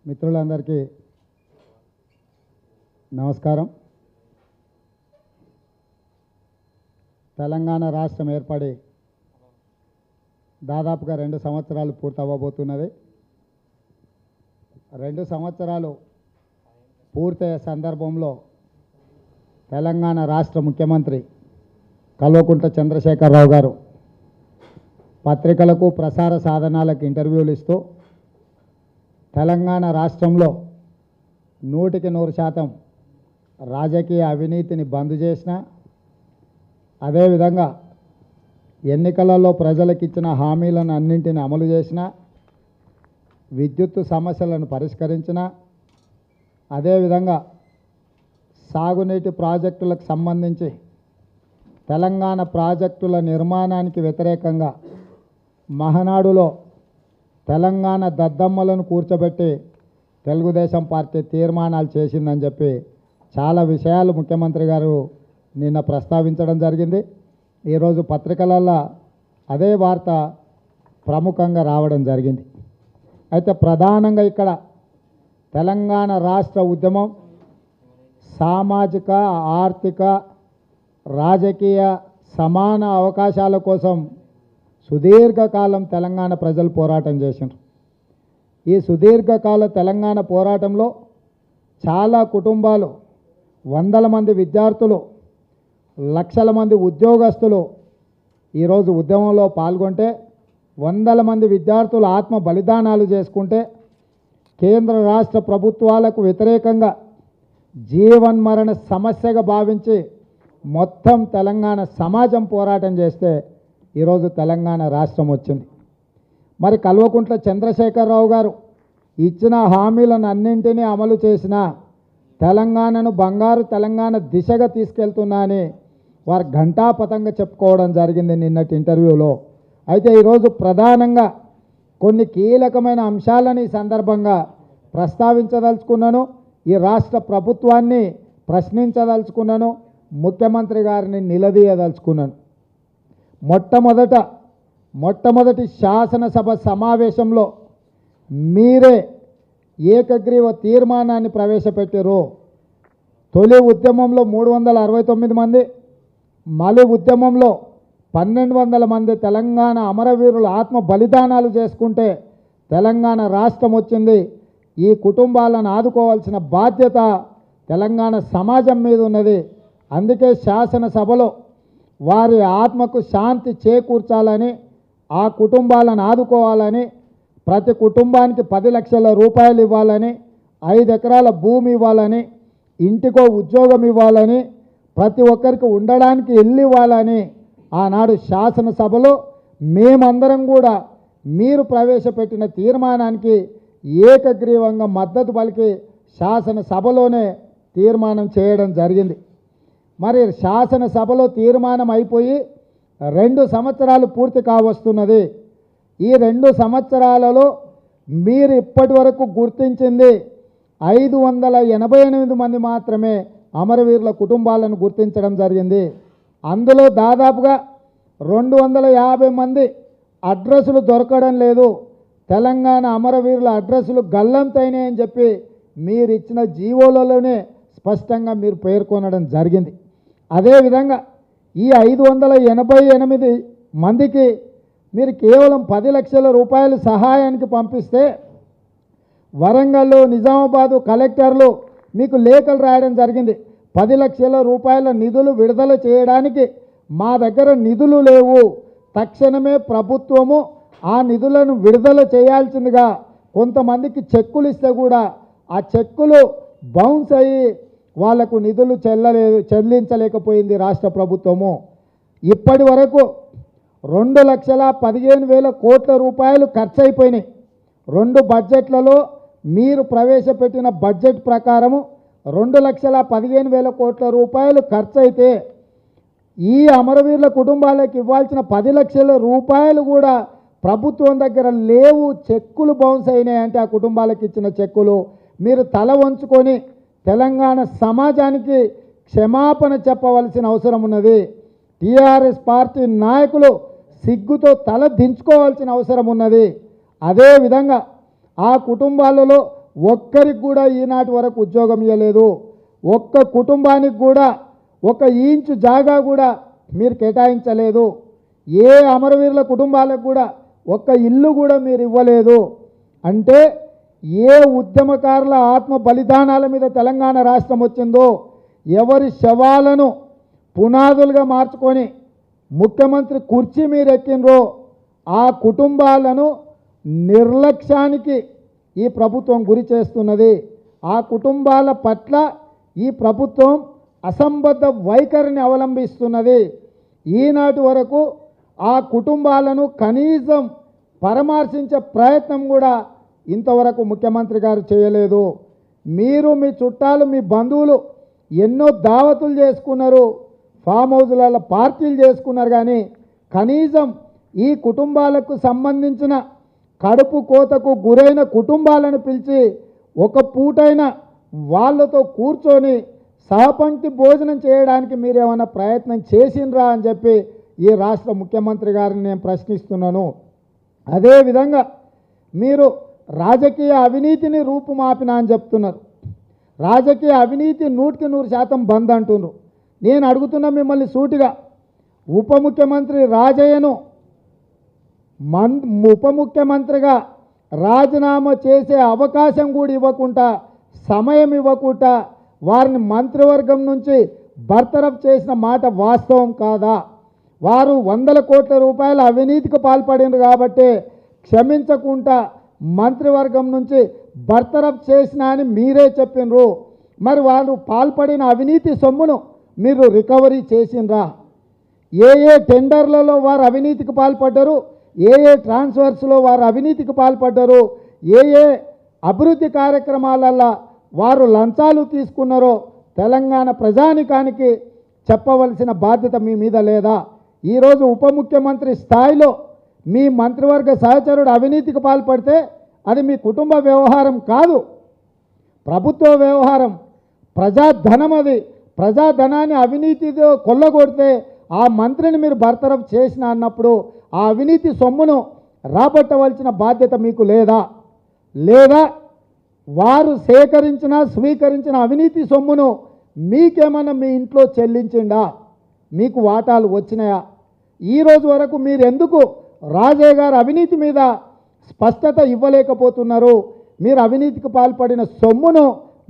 మిత్రులందరికీ నమస్కారం. తెలంగాణ రాష్ట్రం ఏర్పడి దాదాపుగా 2 సంవత్సరాలు పూర్తవబోతున్నది. 2 సంవత్సరాలు పూర్తయ్యే సందర్భంలో తెలంగాణ రాష్ట్ర ముఖ్యమంత్రి కల్వకుంట్ల చంద్రశేఖరరావు గారు పత్రికలకు ప్రసార సాధనాలకు ఇంటర్వ్యూలు ఇస్తూ తెలంగాణ రాష్ట్రంలో 100% రాజకీయ అవినీతిని బంద్ చేసిన, అదేవిధంగా ఎన్నికలలో ప్రజలకు ఇచ్చిన హామీలను అన్నింటిని అమలు చేసిన, విద్యుత్తు సమస్యలను పరిష్కరించిన, అదేవిధంగా సాగునీటి ప్రాజెక్టులకు సంబంధించి తెలంగాణ ప్రాజెక్టుల నిర్మాణానికి వ్యతిరేకంగా మహనాడులో తెలంగాణ దద్దమ్మలను కూర్చోబెట్టి తెలుగుదేశం పార్టీ తీర్మానాలు చేసిందని చెప్పి చాలా విషయాలు ముఖ్యమంత్రి గారు నిన్న ప్రస్తావించడం జరిగింది. ఈరోజు పత్రికలలో అదే వార్త ప్రముఖంగా రావడం జరిగింది. అయితే ప్రధానంగా ఇక్కడ తెలంగాణ రాష్ట్ర ఉద్యమం సామాజిక, ఆర్థిక, రాజకీయ సమాన అవకాశాల కోసం సుదీర్ఘకాలం తెలంగాణ ప్రజలు పోరాటం చేశారు. ఈ సుదీర్ఘకాల తెలంగాణ పోరాటంలో చాలా కుటుంబాలు, వందల మంది విద్యార్థులు, లక్షల మంది ఉద్యోగస్తులు ఈరోజు ఉద్యమంలో పాల్గొంటే, వందల మంది విద్యార్థులు ఆత్మ బలిదానాలు చేసుకుంటే, కేంద్ర రాష్ట్ర ప్రభుత్వాలకు వ్యతిరేకంగా జీవన్మరణ సమస్యగా భావించి మొత్తం తెలంగాణ సమాజం పోరాటం చేస్తే ఈరోజు తెలంగాణ రాష్ట్రం వచ్చింది. మరి కల్వకుంట్ల చంద్రశేఖరరావు గారు ఇచ్చిన హామీలను అన్నింటినీ అమలు చేసిన తెలంగాణను బంగారు తెలంగాణ దిశగా తీసుకెళ్తున్నా అని వారు ఘంటాపథంగా చెప్పుకోవడం జరిగింది నిన్నటి ఇంటర్వ్యూలో. అయితే ఈరోజు ప్రధానంగా కొన్ని కీలకమైన అంశాలను ఈ సందర్భంగా ప్రస్తావించదలుచుకున్నాను. ఈ రాష్ట్ర ప్రభుత్వాన్ని ప్రశ్నించదలుచుకున్నాను, ముఖ్యమంత్రి గారిని నిలదీయదలుచుకున్నాను. మొట్టమొదటి శాసనసభ సమావేశంలో మీరే ఏకగ్రీవ తీర్మానాన్ని ప్రవేశపెట్టారు. తొలి ఉద్యమంలో 369 మంది, మలి ఉద్యమంలో 1200 మంది తెలంగాణ అమరవీరులు ఆత్మ బలిదానాలు చేసుకుంటే తెలంగాణ రాష్ట్రం వచ్చింది. ఈ కుటుంబాలను ఆదుకోవాల్సిన బాధ్యత తెలంగాణ సమాజం మీద ఉన్నది. అందుకే శాసనసభలో వారి ఆత్మకు శాంతి చేకూర్చాలని, ఆ కుటుంబాలను ఆదుకోవాలని, ప్రతి కుటుంబానికి 10 లక్షల రూపాయలు ఇవ్వాలని, 5 ఎకరాల భూమి ఇవ్వాలని, ఇంటికో ఉద్యోగం ఇవ్వాలని, ప్రతి ఒక్కరికి ఉండడానికి ఇల్లు ఇవ్వాలని ఆనాడు శాసనసభలో మేమందరం కూడా మీరు ప్రవేశపెట్టిన తీర్మానానికి ఏకగ్రీవంగా మద్దతు పలికి శాసనసభలోనే తీర్మానం చేయడం జరిగింది. మరి శాసనసభలో తీర్మానం అయిపోయి 2 సంవత్సరాలు పూర్తి కావస్తున్నది. ఈ 2 సంవత్సరాలలో మీరు ఇప్పటి వరకు గుర్తించింది 588 మంది మాత్రమే అమరవీరుల కుటుంబాలను గుర్తించడం జరిగింది. అందులో దాదాపుగా 250 మంది అడ్రస్సులు దొరకడం లేదు. తెలంగాణ అమరవీరుల అడ్రస్సులు గల్లంతైనాయి అని చెప్పి మీరు ఇచ్చిన జీవోలలోనే స్పష్టంగా మీరు పేర్కొనడం జరిగింది. అదేవిధంగా ఈ 588 మందికి మీరు కేవలం 10 లక్షల రూపాయలు సహాయానికి పంపిస్తే వరంగల్, నిజామాబాదు కలెక్టర్లు మీకు లేఖలు రాయడం జరిగింది. 10 లక్షల రూపాయల నిధులు విడుదల చేయడానికి మా దగ్గర నిధులు లేవు, తక్షణమే ప్రభుత్వము ఆ నిధులను విడుదల చేయాల్సిందిగా. కొంతమందికి చెక్కులు ఇస్తే కూడా ఆ చెక్కులు బౌన్స్ అయ్యి వాళ్లకు నిధులు చెల్లించలేకపోయింది రాష్ట్ర ప్రభుత్వము. ఇప్పటి వరకు 2,15,000 కోట్ల రూపాయలు ఖర్చు అయిపోయినాయి. 2 బడ్జెట్లలో మీరు ప్రవేశపెట్టిన బడ్జెట్ ప్రకారము 2,15,000 కోట్ల రూపాయలు ఖర్చు అయితే ఈ అమరవీరుల కుటుంబాలకు ఇవ్వాల్సిన 10 లక్షల రూపాయలు కూడా ప్రభుత్వం దగ్గర లేవు. చెక్కులు బౌన్స్ అయినాయంటే ఆ కుటుంబాలకు ఇచ్చిన చెక్కులు మీరు తల వంచుకొని తెలంగాణ సమాజానికి క్షమాపణ చెప్పవలసిన అవసరం ఉన్నది. టీఆర్ఎస్ పార్టీ నాయకులు సిగ్గుతో తల దించుకోవాల్సిన అవసరం ఉన్నది. అదేవిధంగా ఆ కుటుంబాలలో ఒక్కరికి కూడా ఈనాటి వరకు ఉద్యోగం ఇవ్వలేదు. ఒక్క కుటుంబానికి కూడా ఒక ఇంచు జాగా కూడా మీరు కేటాయించలేదు. ఏ అమరవీరుల కుటుంబాలకు కూడా ఒక్క ఇల్లు కూడా మీరు ఇవ్వలేదు. అంటే ఏ ఉద్యమకారుల ఆత్మ బలిదానాల మీద తెలంగాణ రాష్ట్రం వచ్చిందో, ఎవరి శవాలను పునాదులుగా మార్చుకొని ముఖ్యమంత్రి కుర్చీ మీరు ఎక్కినరో ఆ కుటుంబాలను నిర్లక్ష్యానికి ఈ ప్రభుత్వం గురి చేస్తున్నది. ఆ కుటుంబాల పట్ల ఈ ప్రభుత్వం అసంబద్ధ వైఖరిని అవలంబిస్తున్నది. ఈనాటి వరకు ఆ కుటుంబాలను కనీసం పరామర్శించే ప్రయత్నం కూడా ఇంతవరకు ముఖ్యమంత్రి గారు చేయలేదు. మీరు మీ చుట్టాలు మీ బంధువులు ఎన్నో దావతులు చేసుకున్నారు, ఫామ్ హౌస్లలో పార్టీలు చేసుకున్నారు, కానీ కనీసం ఈ కుటుంబాలకు సంబంధించిన కడుపు కోతకు గురైన కుటుంబాలను పిలిచి ఒక పూటైనా వాళ్ళతో కూర్చొని సహపంక్తి భోజనం చేయడానికి మీరేమైనా ప్రయత్నం చేసిండ్రా అని చెప్పి ఈ రాష్ట్ర ముఖ్యమంత్రి గారిని నేను ప్రశ్నిస్తున్నాను. అదేవిధంగా మీరు రాజకీయ అవినీతిని రూపుమాపినా అని చెప్తున్నారు. రాజకీయ అవినీతి 100% బంద్ అంటున్నారు. నేను అడుగుతున్నా మిమ్మల్ని సూటిగా, ఉప ముఖ్యమంత్రి రాజయ్యను ఉప ముఖ్యమంత్రిగా రాజీనామా చేసే అవకాశం కూడా ఇవ్వకుండా, సమయం ఇవ్వకుండా వారిని మంత్రివర్గం నుంచి బర్తరఫ్ చేసిన మాట వాస్తవం కాదా? వారు 100 కోట్ల రూపాయల అవినీతికి పాల్పడినారు కాబట్టి క్షమించకుండా మంత్రివర్గం నుంచి బర్తరఫ్ చేసిన అని మీరే చెప్పినరు. మరి వాళ్ళు పాల్పడిన అవినీతి సొమ్మును మీరు రికవరీ చేసిండ్రా? ఏ టెండర్లలో వారు అవినీతికి పాల్పడ్డారు, ఏ ట్రాన్స్ఫర్స్లో వారు అవినీతికి పాల్పడ్డారు, ఏ అభివృద్ధి కార్యక్రమాలలో వారు లంచాలు తీసుకున్నారో తెలంగాణ ప్రజానికానికి చెప్పవలసిన బాధ్యత మీ మీద లేదా? ఈరోజు ఉప ముఖ్యమంత్రి స్థాయిలో మీ మంత్రివర్గ సహచరుడు అవినీతికి పాల్పడితే అది మీ కుటుంబ వ్యవహారం కాదు, ప్రభుత్వ వ్యవహారం, ప్రజాధనం. అది ప్రజాధనాన్ని అవినీతితో కొల్లగొడితే ఆ మంత్రిని మీరు బర్తరఫ్ చేసిన అన్నప్పుడు ఆ అవినీతి సొమ్మును రాబట్టవలసిన బాధ్యత మీకు లేదా? లేదా వారు స్వీకరించిన అవినీతి సొమ్మును మీకేమన్నా మీ ఇంట్లో చెల్లించిండా? మీకు వాటాలు వచ్చినాయా? ఈరోజు వరకు మీరు ఎందుకు రాజయ్య గారు అవినీతి మీద స్పష్టత ఇవ్వలేకపోతున్నారు? మీరు అవినీతికి పాల్పడిన సొమ్మును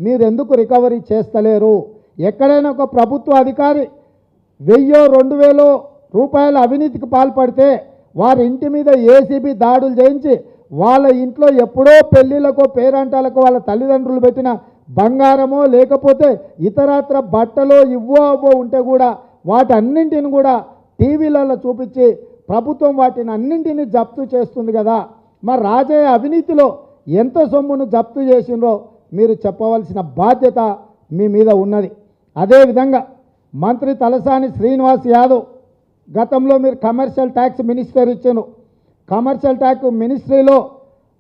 మీరు ఎందుకు రికవరీ చేస్తలేరు? ఎక్కడైనా ఒక ప్రభుత్వ అధికారి 1000-2000 రూపాయల అవినీతికి పాల్పడితే వారి ఇంటి మీద ఏసీబీ దాడులు చేయించి వాళ్ళ ఇంట్లో ఎప్పుడో పెళ్ళిళ్ళకో పేరంటాలకో వాళ్ళ తల్లిదండ్రులు పెట్టిన బంగారమో లేకపోతే ఇతరత్ర బట్టలో ఇవ్వో ఉంటే కూడా వాటన్నింటిని కూడా టీవీలలో చూపించి ప్రభుత్వం వాటిని అన్నింటినీ జప్తు చేస్తుంది కదా. మరి రాజయ్య అవినీతిలో ఎంత సొమ్మును జప్తు చేసిండ్రో మీరు చెప్పవలసిన బాధ్యత మీ మీద ఉన్నది. అదేవిధంగా మంత్రి తలసాని శ్రీనివాస్ యాదవ్ గతంలో మీరు కమర్షియల్ ట్యాక్స్ మినిస్టర్ ఇచ్చాను. కమర్షియల్ ట్యాక్స్ మినిస్ట్రీలో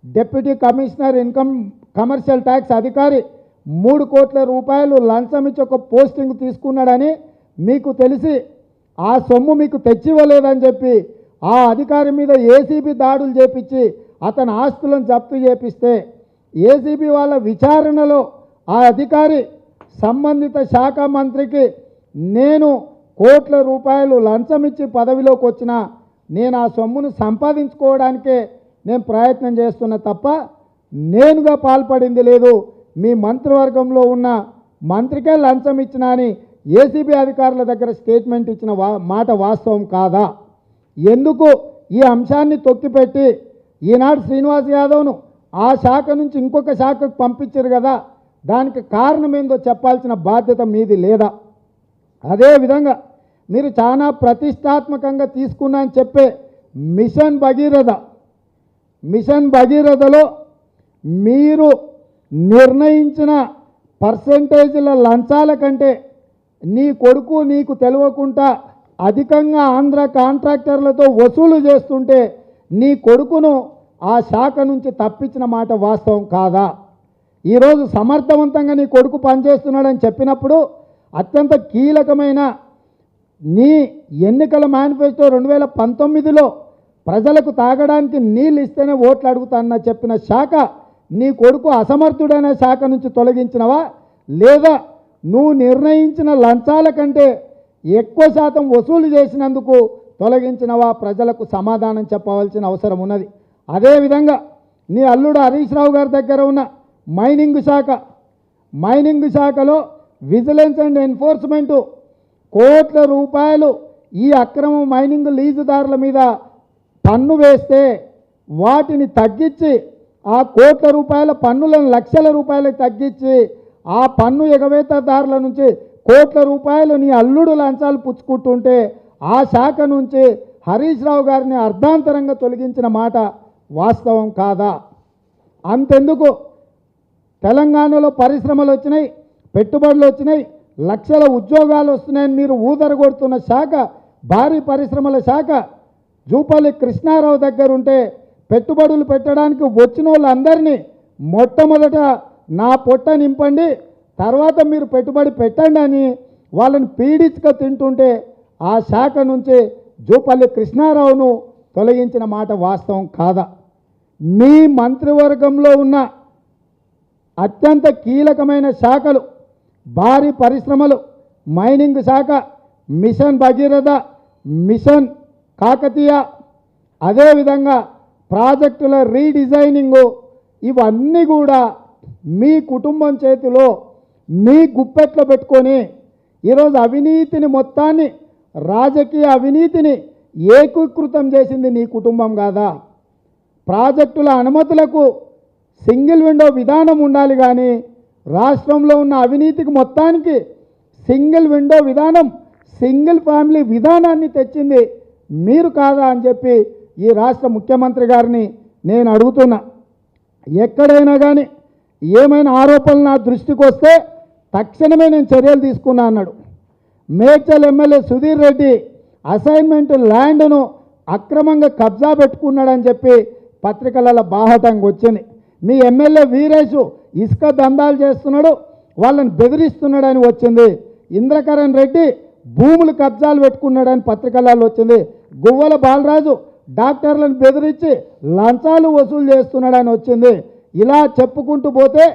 deputy commissioner income commercial tax అధికారి 3 కోట్ల రూపాయలు లంచం ఇచ్చి ఒక పోస్టింగ్ తీసుకున్నాడని మీకు తెలిసి ఆ సొమ్ము మీకు తెచ్చివ్వలేదని చెప్పి ఆ అధికారి మీద ఏసీబీ దాడులు చేపించి అతని ఆస్తులను జప్తు చేపిస్తే ఏసీబీ వాళ్ళ విచారణలో ఆ అధికారి సంబంధిత శాఖ మంత్రికి నేను కోట్ల రూపాయలు లంచం ఇచ్చి పదవిలోకి వచ్చినా నేను ఆ సొమ్మును సంపాదించుకోవడానికే నేను ప్రయత్నం చేస్తున్నా తప్ప నేనుగా పాల్పడింది లేదు, మీ మంత్రివర్గంలో ఉన్న మంత్రికే లంచం ఇచ్చినా అని ఏసీబీ అధికారుల దగ్గర స్టేట్మెంట్ ఇచ్చిన మాట వాస్తవం కాదా? ఎందుకు ఈ అంశాన్ని తొక్కిపెట్టి ఈనాడు శ్రీనివాస్ యాదవ్ను ఆ శాఖ నుంచి ఇంకొక శాఖకు పంపించారు కదా, దానికి కారణం ఏందో చెప్పాల్సిన బాధ్యత మీది లేదా? అదేవిధంగా మీరు చాలా ప్రతిష్టాత్మకంగా తీసుకున్నా అని చెప్పే మిషన్ భగీరథలో మీరు నిర్ణయించిన పర్సెంటేజీల లంచాల కంటే నీ కొడుకు నీకు తెలియకుండా అధికంగా ఆంధ్ర కాంట్రాక్టర్లతో వసూలు చేస్తుంటే నీ కొడుకును ఆ శాఖ నుంచి తప్పించిన మాట వాస్తవం కాదా? ఈరోజు సమర్థవంతంగా నీ కొడుకు పనిచేస్తున్నాడని చెప్పినప్పుడు అత్యంత కీలకమైన నీ ఎన్నికల మేనిఫెస్టో 2019లో ప్రజలకు తాగడానికి నీళ్ళు ఇస్తేనే ఓట్లు అడుగుతానని చెప్పిన శాఖ నీ కొడుకు అసమర్థుడైన శాఖ నుంచి తొలగించినవా, లేదా నువ్వు నిర్ణయించిన లంచాల కంటే ఎక్కువ శాతం వసూలు చేసినందుకు తొలగించినవా? ప్రజలకు సమాధానం చెప్పవలసిన అవసరం ఉన్నది. అదేవిధంగా నీ అల్లుడు హరీష్ రావు గారి దగ్గర ఉన్న మైనింగ్ శాఖలో విజిలెన్స్ అండ్ ఎన్ఫోర్స్మెంటు కోట్ల రూపాయలు ఈ అక్రమ మైనింగ్ లీజుదారుల మీద పన్ను వేస్తే వాటిని తగ్గించి ఆ కోట్ల రూపాయల పన్నులను లక్షల రూపాయలకు తగ్గించి ఆ పన్ను ఎగవేతదారుల నుంచి కోట్ల రూపాయలు నీ అల్లుడు లంచాలు పుచ్చుకుంటుంటే ఆ శాఖ నుంచి హరీష్ రావు గారిని అర్ధాంతరంగా తొలగించిన మాట వాస్తవం కాదా? అంతెందుకు, తెలంగాణలో పరిశ్రమలు వచ్చినాయి, పెట్టుబడులు వచ్చినాయి, లక్షల ఉద్యోగాలు వస్తున్నాయని మీరు ఊదరగొడుతున్న శాఖ, భారీ పరిశ్రమల శాఖ జూపల్లి కృష్ణారావు దగ్గర ఉంటే పెట్టుబడులు పెట్టడానికి వచ్చిన వాళ్ళందరినీ మొట్టమొదట నా పొట్ట నింపండి, తర్వాత మీరు పెట్టుబడి పెట్టండి అని వాళ్ళని పీడించుక తింటుంటే ఆ శాఖ నుంచి జూపల్లి కృష్ణారావును తొలగించిన మాట వాస్తవం కాదా? మీ మంత్రివర్గంలో ఉన్న అత్యంత కీలకమైన శాఖలు, భారీ పరిశ్రమలు, మైనింగ్ శాఖ, మిషన్ భగీరథ, మిషన్ కాకతీయ, అదేవిధంగా ప్రాజెక్టుల రీడిజైనింగు, ఇవన్నీ కూడా మీ కుటుంబం చేతిలో మీ గుప్పెట్లో పెట్టుకొని ఈరోజు అవినీతిని మొత్తాన్ని, రాజకీయ అవినీతిని ఏకీకృతం చేసింది నీ కుటుంబం కాదా? ప్రాజెక్టుల అనుమతులకు సింగిల్ విండో విధానం ఉండాలి, కానీ రాష్ట్రంలో ఉన్న అవినీతికి మొత్తానికి సింగిల్ విండో విధానం, సింగిల్ ఫ్యామిలీ విధానాన్ని తెచ్చింది మీరు కాదా అని చెప్పి ఈ రాష్ట్ర ముఖ్యమంత్రి గారిని నేను అడుగుతున్నా. ఎక్కడైనా కానీ ఏమైనా ఆరోపణలు నా దృష్టికి వస్తే తక్షణమే నేను చర్యలు తీసుకున్నా అన్నాడు. మేడ్చల్ ఎమ్మెల్యే సుధీర్ రెడ్డి అసైన్మెంట్ ల్యాండ్ను అక్రమంగా కబ్జా పెట్టుకున్నాడని చెప్పి పత్రికలలో బాహటంగా వచ్చింది. మీ ఎమ్మెల్యే వీరేష్ ఇసుక దందాలు చేస్తున్నాడు, వాళ్ళని బెదిరిస్తున్నాడని వచ్చింది. ఇంద్రకరణ్ రెడ్డి భూములు కబ్జాలు పెట్టుకున్నాడని పత్రికలలో వచ్చింది. గువ్వల బాలరాజు డాక్టర్లను బెదిరించి లంచాలు వసూలు చేస్తున్నాడని వచ్చింది. ఇలా చెప్పుకుంటూ పోతే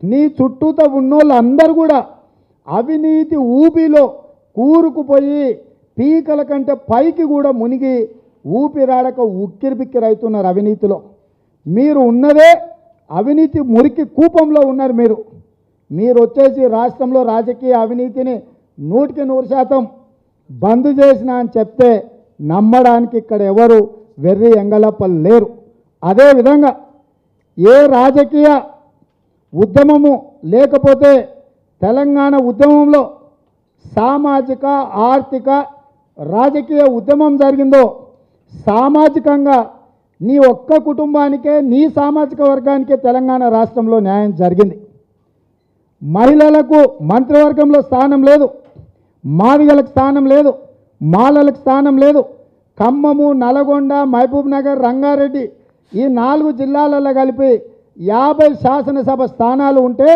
నీ చుట్టూతో ఉన్నోళ్ళందరూ కూడా అవినీతి ఊపిలో కూరుకుపోయి పీకల కంటే పైకి కూడా మునిగి ఊపిరాడక ఉక్కిరిబిక్కిరైతున్నారు అవినీతిలో. మీరు ఉన్నదే అవినీతి మురికి కూపంలో ఉన్నారు. మీరు వచ్చేసి రాష్ట్రంలో రాజకీయ అవినీతిని 100% బంద్ చేసిన అని చెప్తే నమ్మడానికి ఇక్కడ ఎవరు వెర్రి ఎంగలప్పలు లేరు. అదేవిధంగా ఏ రాజకీయ ఉద్యమము లేకపోతే తెలంగాణ ఉద్యమంలో సామాజిక, ఆర్థిక, రాజకీయ ఉద్యమం జరిగిందో సామాజికంగా నీ ఒక్క కుటుంబానికే, నీ సామాజిక వర్గానికే తెలంగాణ రాష్ట్రంలో న్యాయం జరిగింది. మహిళలకు మంత్రివర్గంలో స్థానం లేదు, మాదిగలకు స్థానం లేదు, మాలలకు స్థానం లేదు. ఖమ్మము, నల్గొండ, మహబూబ్ నగర్, రంగారెడ్డి ఈ 4 జిల్లాలలో కలిపి 50 శాసనసభ స్థానాలు ఉంటే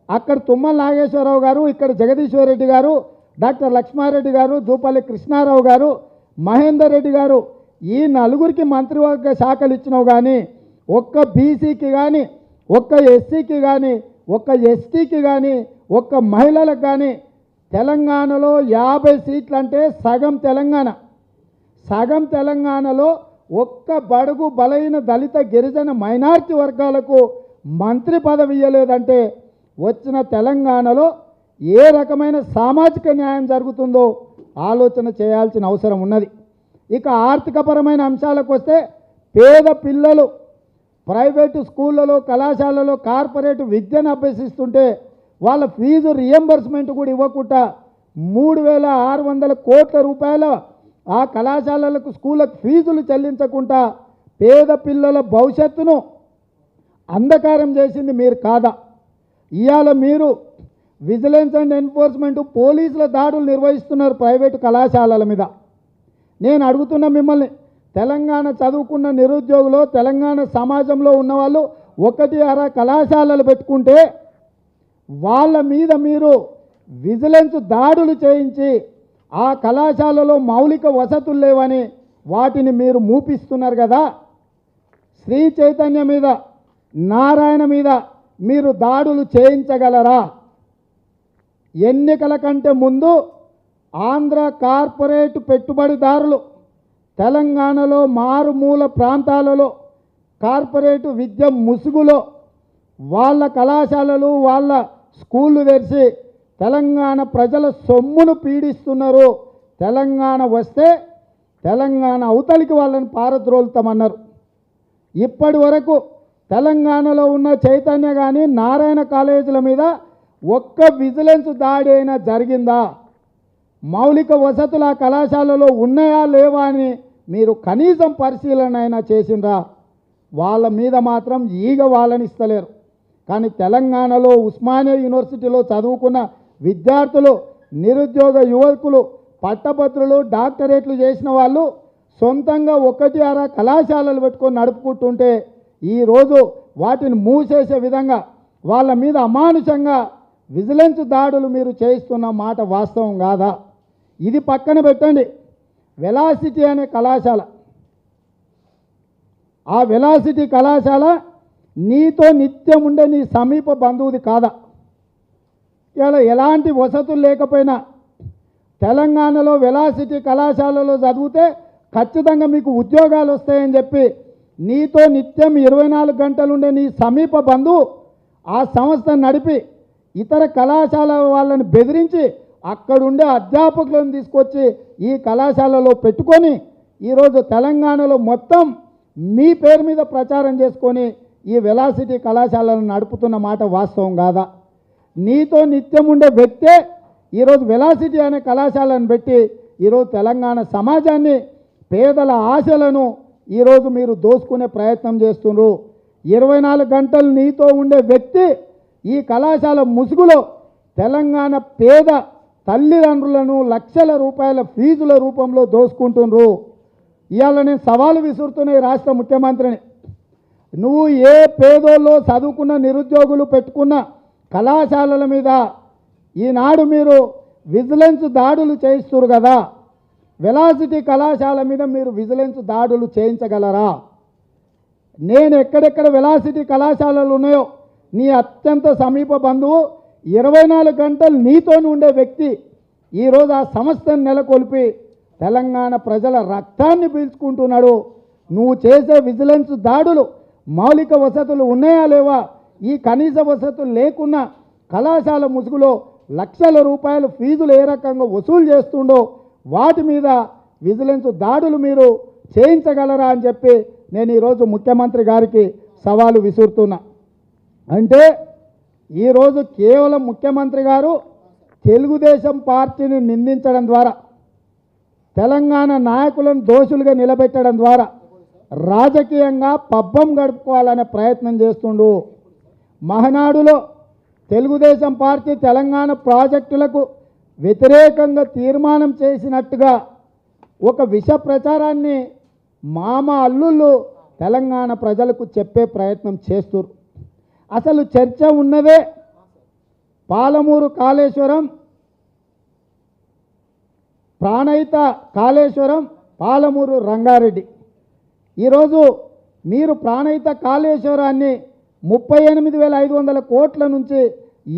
అక్కడ తుమ్మల నాగేశ్వరరావు గారు, ఇక్కడ జగదీశ్వర్ రెడ్డి గారు, డాక్టర్ లక్ష్మారెడ్డి గారు, జూపల్లి కృష్ణారావు గారు, మహేందర్ రెడ్డి గారు ఈ 4గురికి మంత్రివర్గ శాఖలు ఇచ్చినావు. కానీ ఒక్క బీసీకి కానీ, ఒక్క ఎస్సీకి కానీ, ఒక్క ఎస్టీకి కానీ, ఒక్క మహిళలకు కానీ తెలంగాణలో 50 సీట్లు అంటే సగం తెలంగాణలో ఒక్క బడుగు బలైన దళిత గిరిజన మైనారిటీ వర్గాలకు మంత్రి పదవి ఇవ్వలేదంటే వచ్చిన తెలంగాణలో ఏ రకమైన సామాజిక న్యాయం జరుగుతుందో ఆలోచన చేయాల్సిన అవసరం ఉన్నది. ఇక ఆర్థికపరమైన అంశాలకు వస్తే పేద పిల్లలు ప్రైవేటు స్కూళ్ళలో, కళాశాలలో కార్పొరేట్ విద్యను అభ్యసిస్తుంటే వాళ్ళ ఫీజు రియంబర్స్మెంట్ కూడా ఇవ్వకుండా 3600 కోట్ల రూపాయల ఆ కళాశాలలకు, స్కూళ్ళకు ఫీజులు చెల్లించకుండా పేద పిల్లల భవిష్యత్తును అంధకారం చేసింది మీరు కాదా? ఇవాళ మీరు విజిలెన్స్ అండ్ ఎన్ఫోర్స్మెంట్ పోలీసుల దాడులు నిర్వహిస్తున్నారు ప్రైవేటు కళాశాలల మీద. నేను అడుగుతున్న మిమ్మల్ని, తెలంగాణ చదువుకున్న నిరుద్యోగులు, తెలంగాణ సమాజంలో ఉన్నవాళ్ళు 1-2 కళాశాలలు పెట్టుకుంటే వాళ్ళ మీద మీరు విజిలెన్స్ దాడులు చేయించి ఆ కళాశాలలో మౌలిక వసతులు లేవని వాటిని మీరు మూపిస్తున్నారు కదా. శ్రీ చైతన్య మీద నారాయణ మీద మీరు దాడులు చేయించగలరా? ఎన్నికల కంటే ముందు ఆంధ్ర కార్పొరేట్ పెట్టుబడిదారులు తెలంగాణలో మారుమూల ప్రాంతాలలో కార్పొరేటు విద్య ముసుగులో వాళ్ళ కళాశాలలు వాళ్ళ స్కూళ్ళు తెరిచి తెలంగాణ ప్రజల సొమ్మును పీడిస్తున్నారు. తెలంగాణ వస్తే తెలంగాణ అవతలికి వాళ్ళని పారద్రోలుతామన్నారు. ఇప్పటి వరకు తెలంగాణలో ఉన్న చైతన్య కానీ నారాయణ కాలేజీల మీద ఒక్క విజిలెన్స్ దాడి అయినా జరిగిందా? మౌలిక వసతులు ఆ కళాశాలలో ఉన్నాయా లేవా అని మీరు కనీసం పరిశీలన అయినా చేసిండ్రా? వాళ్ళ మీద మాత్రం ఈగ వాళ్ళనిస్తలేరు. కానీ తెలంగాణలో ఉస్మానియా యూనివర్సిటీలో చదువుకున్న విద్యార్థులు, నిరుద్యోగ యువకులు, పట్టభద్రులు, డాక్టరేట్లు చేసిన వాళ్ళు సొంతంగా ఒకటి అర కళాశాలలు పెట్టుకొని నడుపుకుంటుంటే ఈరోజు వాటిని మూసేసే విధంగా వాళ్ళ మీద అమానుషంగా విజిలెన్స్ దాడులు మీరు చేయిస్తున్న మాట వాస్తవం కాదా? ఇది పక్కన పెట్టండి. వెలాసిటీ అనే కళాశాల, ఆ వెలాసిటీ కళాశాల నీతో నిత్యం ఉండే నీ సమీప బంధువుది కాదా? ఇలా ఎలాంటి వసతులు లేకపోయినా తెలంగాణలో వెలాసిటీ కళాశాలలో చదివితే ఖచ్చితంగా మీకు ఉద్యోగాలు వస్తాయని చెప్పి నీతో నిత్యం 24 గంటలు ఉండే నీ సమీప బంధువు ఆ సంస్థను నడిపి ఇతర కళాశాల వాళ్ళని బెదిరించి అక్కడుండే అధ్యాపకులను తీసుకొచ్చి ఈ కళాశాలలో పెట్టుకొని ఈరోజు తెలంగాణలో మొత్తం మీ పేరు మీద ప్రచారం చేసుకొని ఈ వెలాసిటీ కళాశాలను నడుపుతున్న మాట వాస్తవం కాదా? నీతో నిత్యం ఉండే వ్యక్తే ఈరోజు వెలాసిటీ అనే కళాశాలను పెట్టి ఈరోజు తెలంగాణ సమాజాన్ని, పేదల ఆశలను ఈరోజు మీరు దోసుకునే ప్రయత్నం చేస్తున్నారు. 24 గంటలు నీతో ఉండే వ్యక్తి ఈ కళాశాల ముసుగులో తెలంగాణ పేద తల్లిదండ్రులను లక్షల రూపాయల ఫీజుల రూపంలో దోసుకుంటున్నారు. ఇవాళ నేను సవాలు విసురుతున్న ఈ రాష్ట్ర ముఖ్యమంత్రిని, నువ్వు ఏ పేదోల్లో చదువుకున్న నిరుద్యోగులు పెట్టుకున్న కళాశాలల మీద ఈనాడు మీరు విజిలెన్స్ దాడులు చేయిస్తున్నారు కదా, వెలాసిటీ కళాశాల మీద మీరు విజిలెన్స్ దాడులు చేయించగలరా? నేను ఎక్కడెక్కడ వెలాసిటీ కళాశాలలు ఉన్నాయో నీ అత్యంత సమీప బంధువు 24 గంటలు నీతో ఉండే వ్యక్తి ఈరోజు ఆ సంస్థను నెలకొల్పి తెలంగాణ ప్రజల రక్తాన్ని పీల్చుకుంటున్నాడు. నువ్వు చేసే విజిలెన్స్ దాడులు మౌలిక వసతులు ఉన్నాయా లేవా, ఈ కనీస వసతులు లేకున్నా కళాశాల ముసుగులో లక్షల రూపాయల ఫీజులు ఏ రకంగా వసూలు చేస్తుండో వాటి మీద విజిలెన్స్ దాడులు మీరు చేయించగలరా అని చెప్పి నేను ఈరోజు ముఖ్యమంత్రి గారికి సవాలు విసురుతున్నా. అంటే ఈరోజు కేవలం ముఖ్యమంత్రి గారు తెలుగుదేశం పార్టీని నిందించడం ద్వారా, తెలంగాణ నాయకులను దోషులుగా నిలబెట్టడం ద్వారా రాజకీయంగా పబ్బం గడుపుకోవాలనే ప్రయత్నం చేస్తుండు. మహనాడులో తెలుగుదేశం పార్టీ తెలంగాణ ప్రాజెక్టులకు వ్యతిరేకంగా తీర్మానం చేసినట్టుగా ఒక విష ప్రచారాన్ని మామ అల్లుళ్ళు తెలంగాణ ప్రజలకు చెప్పే ప్రయత్నం చేస్తున్నారు. అసలు చర్చ ఉన్నదే పాలమూరు కాళేశ్వరం, ప్రాణహిత కాళేశ్వరం, పాలమూరు రంగారెడ్డి. ఈరోజు మీరు ప్రాణహిత కాళేశ్వరాన్ని 38,500 కోట్ల నుంచి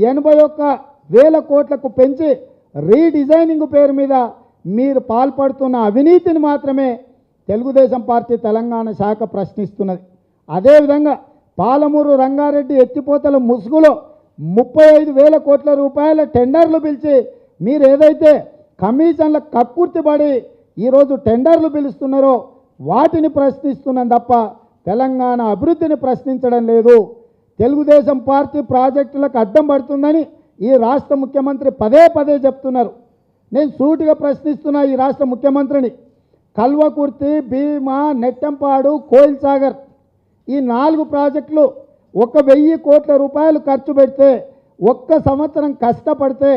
81,000 కోట్లకు పెంచి రీడిజైనింగ్ పేరు మీద మీరు పాల్పడుతున్న అవినీతిని మాత్రమే తెలుగుదేశం పార్టీ తెలంగాణ శాఖ ప్రశ్నిస్తున్నది. అదేవిధంగా పాలమూరు రంగారెడ్డి ఎత్తిపోతల ముసుగులో 35,000 కోట్ల రూపాయల టెండర్లు పిలిచి మీరు ఏదైతే కమిషన్ల కక్కుర్తిపడి ఈరోజు టెండర్లు పిలుస్తున్నారో వాటిని ప్రశ్నిస్తున్నాం తప్ప తెలంగాణ అభివృద్ధిని ప్రశ్నించడం లేదు. తెలుగుదేశం పార్టీ ప్రాజెక్టులకు అడ్డం పడుతుందని ఈ రాష్ట్ర ముఖ్యమంత్రి పదే పదే చెప్తున్నారు. నేను సూటిగా ప్రశ్నిస్తున్నా ఈ రాష్ట్ర ముఖ్యమంత్రిని, కల్వకుర్తి, భీమా, నెట్టంపాడు, కోయిల్ సాగర్ ఈ 4 ప్రాజెక్టులు 1,000 కోట్ల రూపాయలు ఖర్చు పెడితే, ఒక్క సంవత్సరం కష్టపడితే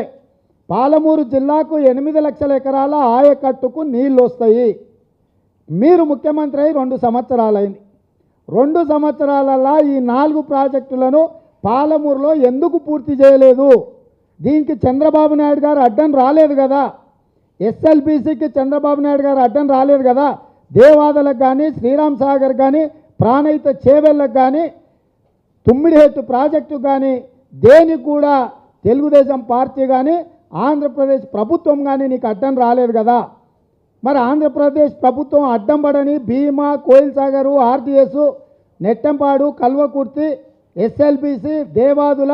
పాలమూరు జిల్లాకు 8 లక్షల ఎకరాల ఆయకట్టుకు నీళ్ళు వస్తాయి. మీరు ముఖ్యమంత్రి అయి 2 సంవత్సరాలైంది. 2 సంవత్సరాలలో ఈ 4 ప్రాజెక్టులను పాలమూరులో ఎందుకు పూర్తి చేయలేదు? దీనికి చంద్రబాబు నాయుడు గారు అడ్డం రాలేదు కదా, ఎస్ఎల్బీసీకి చంద్రబాబు నాయుడు గారు అడ్డం రాలేదు కదా, దేవాదలకు కానీ, శ్రీరామ్ సాగర్ కానీ, ప్రాణహిత చేవెళ్ళకు కానీ తుమ్మిడిహెట్టు ప్రాజెక్టు కానీ దేనికి కూడా తెలుగుదేశం పార్టీ కానీ ఆంధ్రప్రదేశ్ ప్రభుత్వం కానీ నీకు అడ్డం రాలేదు కదా. మరి ఆంధ్రప్రదేశ్ ప్రభుత్వం అడ్డం పడని భీమా, కోయిల్ సాగరు, ఆర్డీఎస్, నెట్టంపాడు, కల్వకుర్తి, ఎస్ఎల్బిసి, దేవాదుల,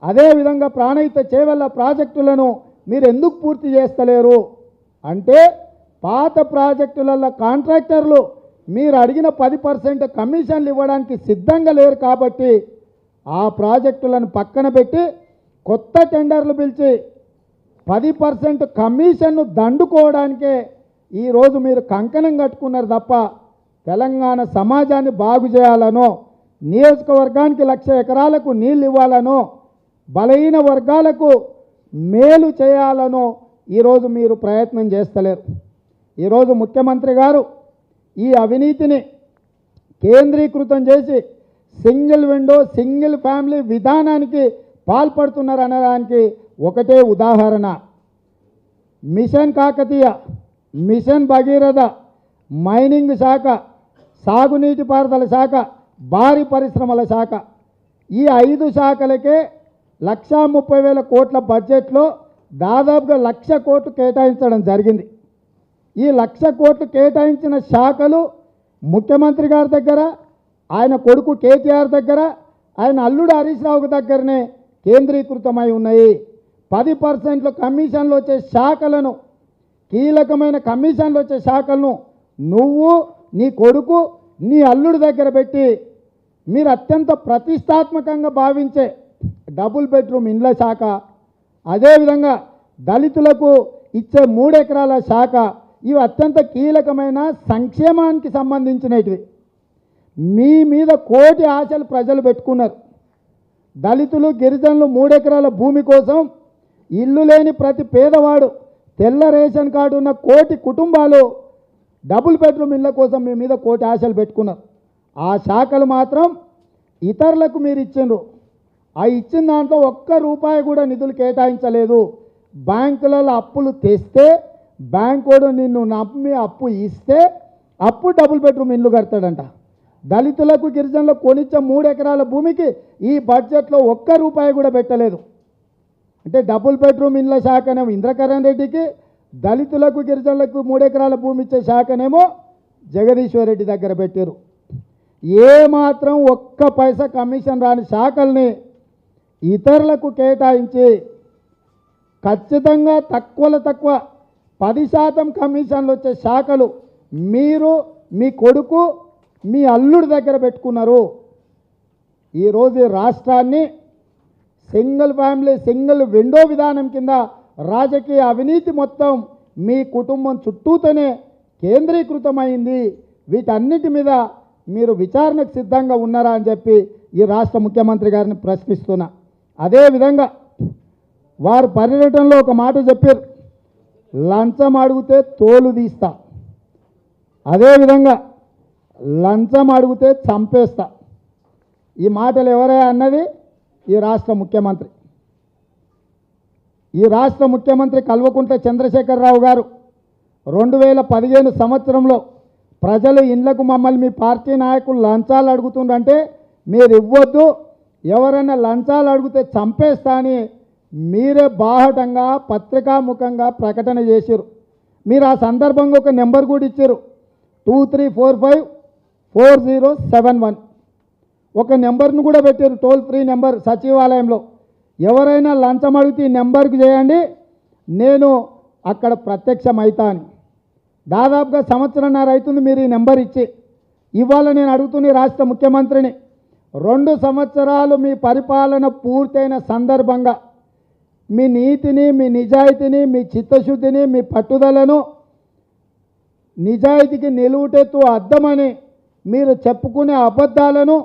అదేవిధంగా ప్రాణహిత చేవెళ్ళ ప్రాజెక్టులను మీరు ఎందుకు పూర్తి చేస్తలేరు అంటే పాత ప్రాజెక్టులలో కాంట్రాక్టర్లు మీరు అడిగిన 10% కమిషన్లు ఇవ్వడానికి సిద్ధంగా లేరు కాబట్టి ఆ ప్రాజెక్టులను పక్కన పెట్టి కొత్త టెండర్లు పిలిచి 10% కమిషన్ను దండుకోవడానికే ఈరోజు మీరు కంకణం కట్టుకున్నారు తప్ప తెలంగాణ సమాజాన్ని బాగు చేయాలనో, నియోజకవర్గానికి 1,00,000 ఎకరాలకు నీళ్ళు ఇవ్వాలనో, బలహీన వర్గాలకు మేలు చేయాలనో ఈరోజు మీరు ప్రయత్నం చేస్తలేరు. ఈరోజు ముఖ్యమంత్రి గారు ఈ అవినీతిని కేంద్రీకృతం చేసి సింగిల్ విండో, సింగిల్ ఫ్యామిలీ విధానానికి పాల్పడుతున్నారు అనడానికి ఒకటే ఉదాహరణ. Mission Kakatiya, mission Bhagiratha, mining శాఖ, సాగునీటి పారుదల శాఖ, భారీ పరిశ్రమల శాఖ, ఈ 5 శాఖలకే 1,30,000 కోట్ల బడ్జెట్లో దాదాపుగా 1,00,000 కోట్లు కేటాయించడం జరిగింది. ఈ 1,00,000 కోట్లు కేటాయించిన శాఖలు ముఖ్యమంత్రి గారి దగ్గర, ఆయన కొడుకు కేటీఆర్ దగ్గర, ఆయన అల్లుడు హరీష్ రావు దగ్గరనే కేంద్రీకృతమై ఉన్నాయి. 10% కమిషన్లు వచ్చే శాఖలను, కీలకమైన కమిషన్లు వచ్చే శాఖలను నువ్వు, నీ కొడుకు, నీ అల్లుడు దగ్గర పెట్టి మీరు అత్యంత ప్రతిష్టాత్మకంగా భావించే డబుల్ బెడ్రూమ్ ఇండ్ల శాఖ, అదేవిధంగా దళితులకు ఇచ్చే 3 ఎకరాల శాఖ, ఇవి అత్యంత కీలకమైన సంక్షేమానికి సంబంధించినవి. మీ మీద కోటి ఆశలు ప్రజలు పెట్టుకున్నారు. దళితులు, గిరిజనులు 3 ఎకరాల భూమి కోసం, ఇల్లు లేని ప్రతి పేదవాడు, తెల్ల రేషన్ కార్డు ఉన్న కోటి కుటుంబాలు డబుల్ బెడ్రూమ్ ఇళ్ళ కోసం మీ మీద కోటి ఆశలు పెట్టుకున్నారు. ఆ శాఖలు మాత్రం ఇతరులకు మీరు ఇచ్చిండ్రు. ఆ ఇచ్చిన దాంట్లో ₹1 కూడా నిధులు కేటాయించలేదు. బ్యాంకులలో అప్పులు తెస్తే బ్యాంకోడు నిన్ను నమ్మి అప్పు ఇస్తే అప్పుడు డబుల్ బెడ్రూమ్ ఇల్లు కడతాడంట. దళితులకు, గిరిజనులకు కొనిచ్చే 3 ఎకరాల భూమికి ఈ బడ్జెట్లో ₹1 కూడా పెట్టలేదు. అంటే డబుల్ బెడ్రూమ్ ఇళ్ళ శాఖనేమో ఇంద్రకరణ్ రెడ్డికి, దళితులకు, గిరిజనులకు 3 ఎకరాల భూమి ఇచ్చే శాఖనేమో జగదీశ్వర్ రెడ్డి దగ్గర పెట్టారు. ఏమాత్రం 1 పైసా కమిషన్ రాని శాఖల్ని ఇతరులకు కేటాయించి ఖచ్చితంగా తక్కువలో తక్కువ 10% కమిషన్లు వచ్చే శాఖలు మీరు, మీ కొడుకు, మీ అల్లుడి దగ్గర పెట్టుకున్నారు. ఈరోజు రాష్ట్రాన్ని సింగిల్ ఫ్యామిలీ, సింగిల్ విండో విధానం కింద రాజకీయ అవినీతి మొత్తం మీ కుటుంబం చుట్టూతోనే కేంద్రీకృతమైంది. వీటన్నిటి మీద మీరు విచారణకు సిద్ధంగా ఉన్నారా అని చెప్పి ఈ రాష్ట్ర ముఖ్యమంత్రి గారిని ప్రశ్నిస్తున్నా. అదేవిధంగా వారు పర్యటనలో ఒక మాట చెప్పారు, లంచం అడిగితే తోలు తీస్తా, అదేవిధంగా లంచం అడిగితే చంపేస్తా. ఈ మాటలు ఎవరే అన్నది? ఈ రాష్ట్ర ముఖ్యమంత్రి. ఈ రాష్ట్ర ముఖ్యమంత్రి కల్వకుంట్ల చంద్రశేఖరరావు గారు 2015 సంవత్సరంలో ప్రజలు ఇండ్లకు మమ్మల్ని మీ పార్టీ నాయకులు లంచాలు అడుగుతుండంటే మీరు ఇవ్వద్దు, ఎవరైనా లంచాలు అడిగితే చంపేస్తా అని మీరే బాహటంగా పత్రికాముఖంగా ప్రకటన చేశారు. మీరు ఆ సందర్భంగా ఒక నెంబర్ కూడా ఇచ్చారు, 23454071. ఒక నెంబర్ను కూడా పెట్టారు, టోల్ ఫ్రీ నెంబర్ సచివాలయంలో. ఎవరైనా లంచం అడిగితే ఈ నెంబర్కి చేయండి, నేను అక్కడ ప్రత్యక్షమవుతా అని. దాదాపుగా 1.5 సంవత్సరం అవుతుంది మీరు ఈ నెంబర్ ఇచ్చి. ఇవాళ నేను అడుగుతున్న రాష్ట్ర ముఖ్యమంత్రిని, 2 సంవత్సరాలు మీ పరిపాలన పూర్తయిన సందర్భంగా మీ నీతిని, మీ నిజాయితీని, మీ చిత్తశుద్ధిని, మీ పట్టుదలను, నిజాయితీకి నిలువుటెత్తు అద్దమని మీరు చెప్పుకునే అబద్ధాలను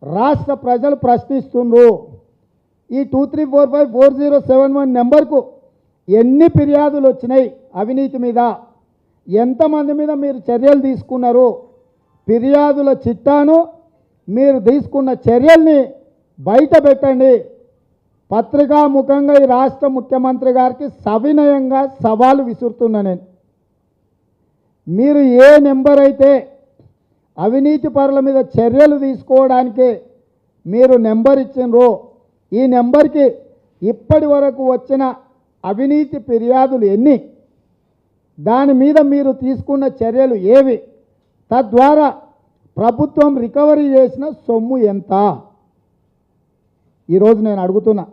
రాష్ట్ర ప్రజలు ప్రశ్నిస్తున్నారు. ఈ 23454071 నెంబర్కు ఎన్ని ఫిర్యాదులు వచ్చినాయి అవినీతి మీద, ఎంతమంది మీద మీరు చర్యలు తీసుకున్నారు? ఫిర్యాదుల చిట్టాను, మీరు తీసుకున్న చర్యల్ని బయట పెట్టండి. పత్రికాముఖంగా ఈ రాష్ట్ర ముఖ్యమంత్రి గారికి సవినయంగా సవాలు విసురుతున్నా నేను. మీరు ఏ నెంబర్ అయితే అవినీతి పరుల మీద చర్యలు తీసుకోవడానికి మీరు నెంబర్ ఇచ్చిండ్రు, ఈ నెంబర్కి ఇప్పటి వరకు వచ్చిన అవినీతి ఫిర్యాదులు ఎన్ని, దాని మీద మీరు తీసుకున్న చర్యలు ఏవి, తద్వారా ప్రభుత్వం రికవరీ చేసిన సొమ్ము ఎంత? ఈరోజు నేను అడుగుతున్నా,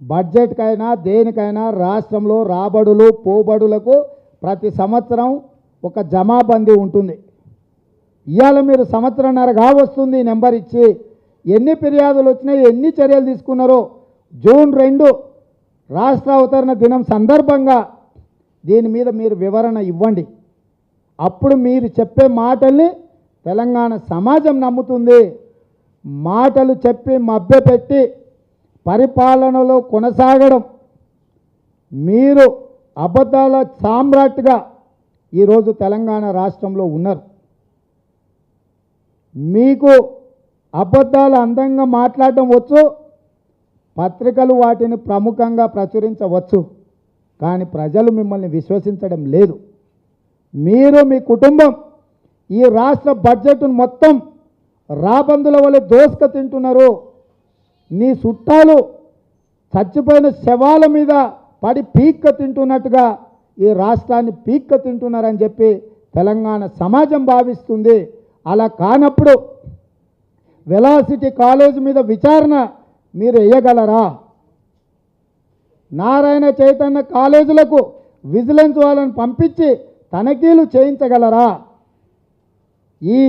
బడ్జెట్కైనా దేనికైనా రాష్ట్రంలో రాబడులు పోబడులకు ప్రతి సంవత్సరం ఒక జమాబందీ ఉంటుంది. ఇవాళ మీరు సంవత్సరంన్నరగా వస్తుంది నెంబర్ ఇచ్చి ఎన్ని ఫిర్యాదులు వచ్చినాయి, ఎన్ని చర్యలు తీసుకున్నారో జూన్ 2 రాష్ట్ర అవతరణ దినం సందర్భంగా దీని మీద మీరు వివరణ ఇవ్వండి. అప్పుడు మీరు చెప్పే మాటల్ని తెలంగాణ సమాజం నమ్ముతుంది. మాటలు చెప్పి మభ్యపెట్టి పరిపాలనలో కొనసాగడం, మీరు అబద్ధాల సామ్రాట్గా ఈరోజు తెలంగాణ రాష్ట్రంలో ఉన్నారు. మీకు అబద్ధాలు అందంగా మాట్లాడడం వచ్చు, పత్రికలు వాటిని ప్రముఖంగా ప్రచురించవచ్చు, కానీ ప్రజలు మిమ్మల్ని విశ్వసించడం లేదు. మీరు మీ కుటుంబం ఈ రాష్ట్ర బడ్జెట్ను మొత్తం రాబందుల వలె దోసుక తింటున్నారు. నీ చుట్టాలు చచ్చిపోయిన శవాల మీద పడి పీక్క తింటున్నట్టుగా ఈ రాష్ట్రాన్ని పీక్క తింటున్నారని చెప్పి తెలంగాణ సమాజం భావిస్తుంది. అలా కానప్పుడు వెలాసిటీ కాలేజ్ మీద విచారణ మీరు వేయగలరా? నారాయణ చైతన్య కాలేజీలకు విజిలెన్స్ వాళ్ళని పంపించి తనిఖీలు చేయించగలరా? ఈ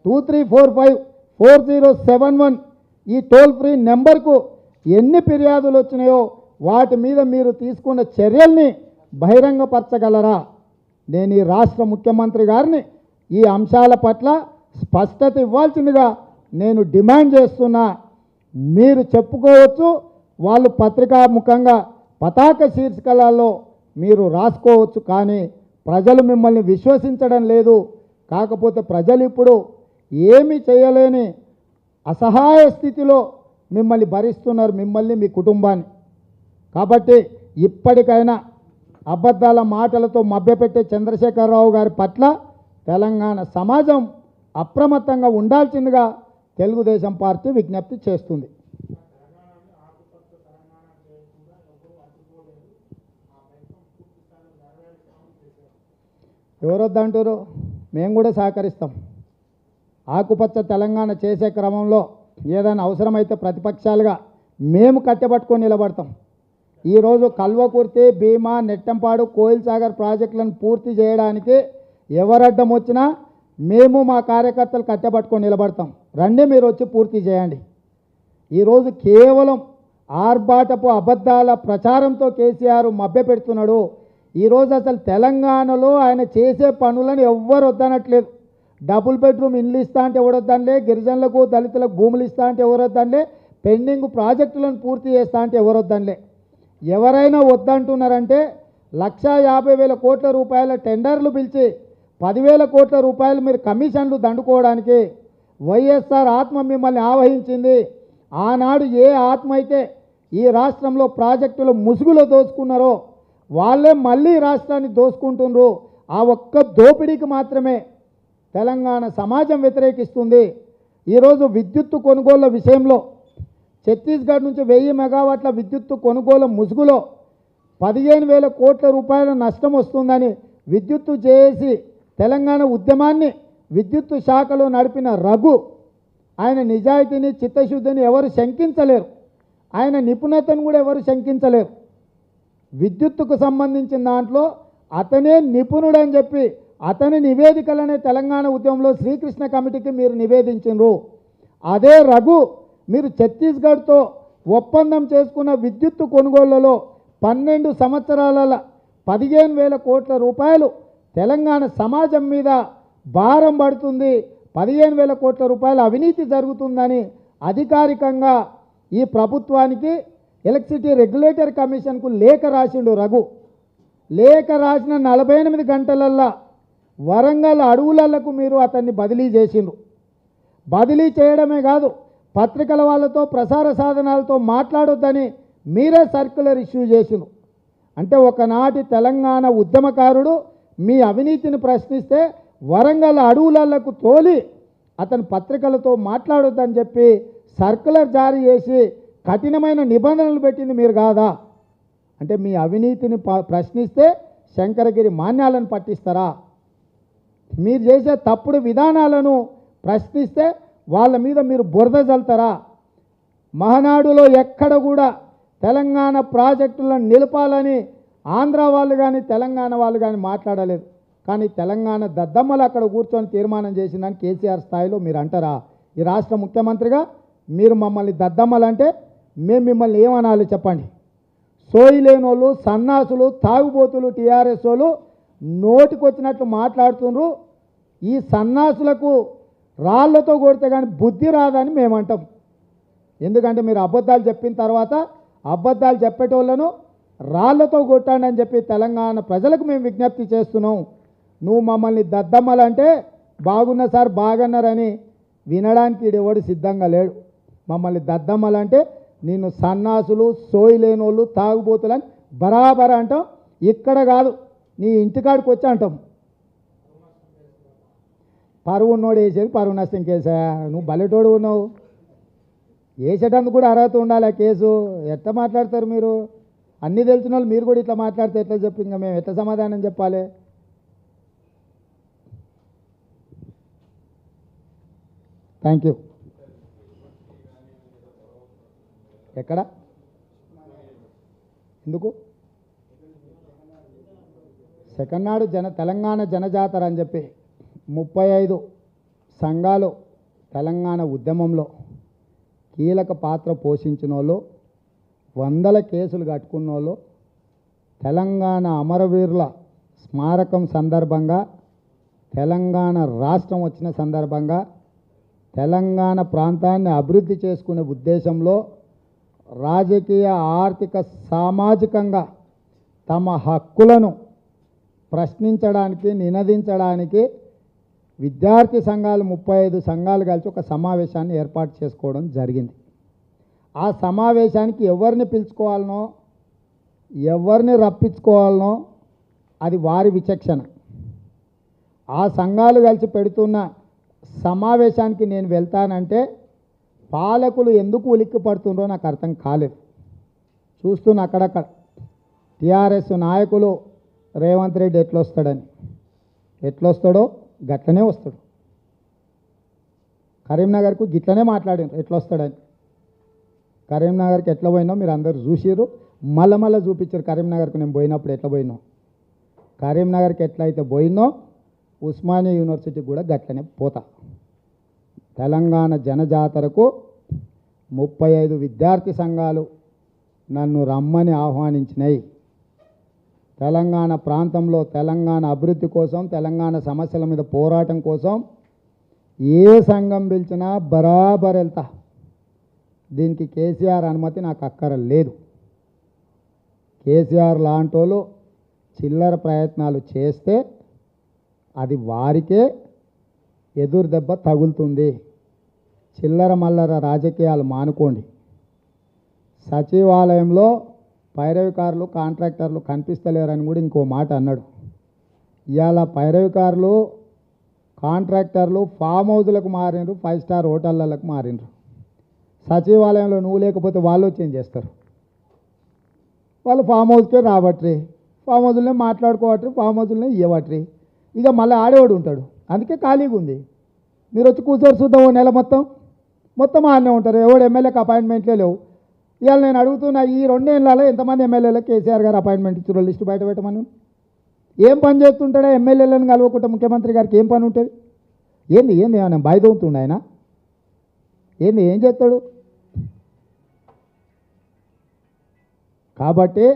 23454071 ఈ టోల్ ఫ్రీ నెంబర్కు ఎన్ని ఫిర్యాదులు వచ్చినాయో వాటి మీద మీరు తీసుకున్న చర్యల్ని బహిరంగపరచగలరా? నేను ఈ రాష్ట్ర ముఖ్యమంత్రి గారిని ఈ అంశాల పట్ల స్పష్టత ఇవ్వాల్సిందిగా నేను డిమాండ్ చేస్తున్నా. మీరు చెప్పుకోవచ్చు, వాళ్ళు పత్రికాముఖంగా పతాక శీర్షికలలో మీరు రాసుకోవచ్చు, కానీ ప్రజలు మిమ్మల్ని విశ్వసించడం లేదు. కాకపోతే ప్రజలు ఇప్పుడు ఏమీ చేయలేని అసహాయ స్థితిలో మిమ్మల్ని భరిస్తున్నారు, మిమ్మల్ని మీ కుటుంబాన్ని. కాబట్టి ఇప్పటికైనా అబద్ధాల మాటలతో మభ్యపెట్టే చంద్రశేఖరరావు గారి పట్ల తెలంగాణ సమాజం అప్రమత్తంగా ఉండాల్సిందిగా తెలుగుదేశం పార్టీ విజ్ఞప్తి చేస్తుంది. ఎవరొద్దంటారు? మేము కూడా సహకరిస్తాం. ఆకుపచ్చ తెలంగాణ చేసే క్రమంలో ఏదైనా అవసరమైతే ప్రతిపక్షాలుగా మేము కట్టెపట్టుకొని నిలబడతాం. ఈరోజు కల్వకుర్తి, భీమా, నెట్టంపాడు, కోయిల్ సాగర్ ప్రాజెక్టులను పూర్తి చేయడానికి ఎవరడ్డం వచ్చినా మేము మా కార్యకర్తలు కట్టెపట్టుకొని నిలబడతాం. రండి, మీరు వచ్చి పూర్తి చేయండి. ఈరోజు కేవలం ఆర్భాటపు అబద్ధాల ప్రచారంతో కేసీఆర్ మభ్యపెడుతున్నాడు. ఈరోజు అసలు తెలంగాణలో ఆయన చేసే పనులను ఎవ్వరు వద్దనట్లేదు. డబుల్ బెడ్రూమ్ ఇండ్లు ఇస్తా అంటే ఎవరొద్దనిలే, గిరిజనులకు దళితులకు భూములు ఇస్తా అంటే ఎవరొద్దనిలే, పెండింగ్ ప్రాజెక్టులను పూర్తి చేస్తా అంటే ఎవరొద్దనిలే. ఎవరైనా వద్దంటున్నారంటే 1,50,000 కోట్ల రూపాయల టెండర్లు పిలిచి 10,000 కోట్ల రూపాయలు మీరు కమిషన్లు దండుకోవడానికి వైఎస్ఆర్ ఆత్మ మిమ్మల్ని ఆవహించింది. ఆనాడు ఏ ఆత్మ అయితే ఈ రాష్ట్రంలో ప్రాజెక్టులు ముసుగులో దోచుకున్నారో వాళ్ళే మళ్ళీ రాష్ట్రాన్ని దోచుకుంటున్నారు. ఆ ఒక్క దోపిడీకి మాత్రమే తెలంగాణ సమాజం వ్యతిరేకిస్తుంది. ఈరోజు విద్యుత్తు కొనుగోళ్ల విషయంలో ఛత్తీస్గఢ్ నుంచి 1000 మెగావాట్ల విద్యుత్తు కొనుగోలు ముసుగులో 15,000 కోట్ల రూపాయల నష్టం వస్తుందని విద్యుత్తు చేసి తెలంగాణ ఉద్యమాన్ని విద్యుత్తు శాఖలో నడిపిన రఘు, ఆయన నిజాయితీని చిత్తశుద్ధిని ఎవరు శంకించలేరు, ఆయన నిపుణతను కూడా ఎవరు శంకించలేరు. విద్యుత్తుకు సంబంధించిన దాంట్లో అతనే నిపుణుడని చెప్పి అతని నివేదికలనే తెలంగాణ ఉద్యమంలో శ్రీకృష్ణ కమిటీకి మీరు నివేదించారు. అదే రఘు మీరు ఛత్తీస్గఢ్తో ఒప్పందం చేసుకున్న విద్యుత్తు కొనుగోళ్లలో 12 సంవత్సరాల 15,000 కోట్ల రూపాయలు తెలంగాణ సమాజం మీద భారం పడుతుంది, 15,000 కోట్ల రూపాయల అవినీతి జరుగుతుందని అధికారికంగా ఈ ప్రభుత్వానికి ఎలక్ట్రిసిటీ రెగ్యులేటరీ కమిషన్కు లేఖ రాసిండు రఘు. లేఖ రాసిన 48 గంటలల్లా వరంగల్ అడవులకు మీరు అతన్ని బదిలీ చేసిండ్రు. బదిలీ చేయడమే కాదు, పత్రికల వాళ్ళతో ప్రసార సాధనాలతో మాట్లాడొద్దని మీరే సర్క్యులర్ ఇష్యూ చేసిండ్రు. అంటే ఒకనాటి తెలంగాణ ఉద్యమకారుడు మీ అవినీతిని ప్రశ్నిస్తే వరంగల్ అడవులకు తోలి అతని పత్రికలతో మాట్లాడొద్దని చెప్పి సర్కులర్ జారీ చేసి కఠినమైన నిబంధనలు పెట్టింది మీరు కాదా? అంటే మీ అవినీతిని ప్రశ్నిస్తే శంకరగిరి మాన్యాలను పట్టిస్తారా? మీరు చేసే తప్పుడు విధానాలను ప్రశ్నిస్తే వాళ్ళ మీద మీరు బురద చల్లుతారా? మహానాడులో ఎక్కడ కూడా తెలంగాణ ప్రాజెక్టులను నిలపాలని ఆంధ్ర వాళ్ళు కానీ తెలంగాణ వాళ్ళు కానీ మాట్లాడలేదు. కానీ తెలంగాణ దద్దమ్మలు అక్కడ కూర్చొని తీర్మానం చేసిందని కేసీఆర్ స్థాయిలో మీరు అంటారా? ఈ రాష్ట్ర ముఖ్యమంత్రిగా మీరు మమ్మల్ని దద్దమ్మలంటే మేము మిమ్మల్ని ఏమనాలి చెప్పండి? సోయి లేనోళ్ళు, సన్నాసులు, తాగుబోతులు, టీఆర్ఎస్ వాళ్ళు నోటికొచ్చినట్లు మాట్లాడుతున్నారు. ఈ సన్నాసులకు రాళ్లతో కొడితే కానీ బుద్ధి రాదని మేమంటాం. ఎందుకంటే మీరు అబద్ధాలు చెప్పిన తర్వాత అబద్ధాలు చెప్పేటోళ్ళను రాళ్లతో కొట్టండి అని చెప్పి తెలంగాణ ప్రజలకు మేము విజ్ఞప్తి చేస్తున్నాం. నువ్వు మమ్మల్ని దద్దమ్మలంటే బాగున్న సార్ బాగన్నారని వినడానికి ఈడెవడు సిద్ధంగా లేడు. మమ్మల్ని దద్దమ్మలంటే నిన్ను సన్నాసులు, సోయి లేనోళ్ళు, తాగుబోతులని బరాబర్ అంటాం. ఇక్కడ కాదు, నీ ఇంటికాడికి వచ్చి అంటాం. పరువు ఉన్నోడు వేసేది పరువు నష్టం కేసా? నువ్వు బలెటోడు ఉన్నావు. వేసేటందుకు కూడా అర్హత ఉండాలి. కేసు ఎట్లా మాట్లాడతారు మీరు? అన్నీ తెలిసిన వాళ్ళు మీరు కూడా ఇట్లా మాట్లాడితే ఎట్లా చెప్పి ఇంకా మేము ఎట్లా సమాధానం చెప్పాలి? Thank you. ఎక్కడ ఎందుకు సెకండ్ నాడు తెలంగాణ జనజాతర అని చెప్పి 35 సంఘాలు తెలంగాణ ఉద్యమంలో కీలక పాత్ర పోషించిన వాళ్ళు, వందల కేసులు కట్టుకున్న వాళ్ళు, తెలంగాణ అమరవీరుల స్మారకం సందర్భంగా, తెలంగాణ రాష్ట్రం వచ్చిన సందర్భంగా తెలంగాణ ప్రాంతాన్ని అభివృద్ధి చేసుకునే ఉద్దేశంలో రాజకీయ, ఆర్థిక, సామాజికంగా తమ హక్కులను ప్రశ్నించడానికి, నినదించడానికి విద్యార్థి సంఘాలు 35 సంఘాలు కలిసి ఒక సమావేశాన్ని ఏర్పాటు చేసుకోవడం జరిగింది. ఆ సమావేశానికి ఎవరిని పిలుచుకోవాలనో, ఎవరిని రప్పించుకోవాలనో అది వారి విచక్షణ. ఆ సంఘాలు కలిసి పెడుతున్న సమావేశానికి నేను వెళ్తానంటే పాలకులు ఎందుకు ఉలిక్కి పడుతుండ్రో నాకు అర్థం కాలేదు. చూస్తున్న అక్కడక్కడ టీఆర్ఎస్ నాయకులు రేవంత్ రెడ్డి ఎట్లొస్తాడో గట్లనే వస్తాడు. కరీంనగర్కు గిట్లనే మాట్లాడారు ఎట్లొస్తాడని. కరీంనగర్కి ఎట్లా పోయినో మీరు అందరూ చూసిర్రు. మళ్ళీ చూపించారు కరీంనగర్కు నేను పోయినప్పుడు ఎట్లా పోయినో. కరీంనగర్కి ఎట్లయితే పోయినో ఉస్మానియా యూనివర్సిటీకి కూడా గట్లనే పోతా. తెలంగాణ జనజాతరకు 35 విద్యార్థి సంఘాలు నన్ను రమ్మని ఆహ్వానించినాయి. తెలంగాణ ప్రాంతంలో తెలంగాణ అభివృద్ధి కోసం, తెలంగాణ సమస్యల మీద పోరాటం కోసం ఏ సంఘం పిలిచినా బరాబర్ వెళ్తా. దీనికి కేసీఆర్ అనుమతి నాకు అక్కరలేదు. కేసీఆర్ లాంటి వాళ్ళు చిల్లర ప్రయత్నాలు చేస్తే అది వారికే ఎదురు దెబ్బ తగులుతుంది. చిల్లర మల్లర రాజకీయాలు మానుకోండి. సచివాలయంలో పైరవికారులు, కాంట్రాక్టర్లు కనిపిస్తలేరని కూడా ఇంకో మాట అన్నాడు. ఇవాళ పైరవికారులు, కాంట్రాక్టర్లు ఫామ్ హౌజులకు మారినరు, 5 స్టార్ హోటళ్ళకు మారినరు. సచివాలయంలో నువ్వు లేకపోతే వాళ్ళు వచ్చి ఏం చేస్తారు? వాళ్ళు ఫామ్ హౌస్కే రాబట్రి, ఫామ్ హౌజులనే మాట్లాడుకోవట్రి, ఫామ్ హౌజులనే ఇవ్వట్రి. ఇక మళ్ళీ ఆడేవాడు ఉంటాడు. అందుకే ఖాళీగా ఉంది. మీరు వచ్చి కూర్చొని చూద్దాం ఓ నెల మొత్తం ఆడనే ఉంటారు. ఎవడు ఎమ్మెల్యేకి అపాయింట్మెంట్లే లేవు. ఇవాళ నేను అడుగుతున్నా, ఈ 2 ఏళ్ళలో ఎంతమంది ఎమ్మెల్యేలకు కేసీఆర్ గారు అపాయింట్మెంట్ ఇచ్చారో లిస్టు బయట పెట్టమని. ఏం పని చేస్తుంటాడో ఎమ్మెల్యేలను కలవకుండా ముఖ్యమంత్రి గారికి ఏం పని ఉంటుంది? ఏంది ఏమైనా బయదవుతుండ ఆయన? ఏం చేస్తాడు? కాబట్టి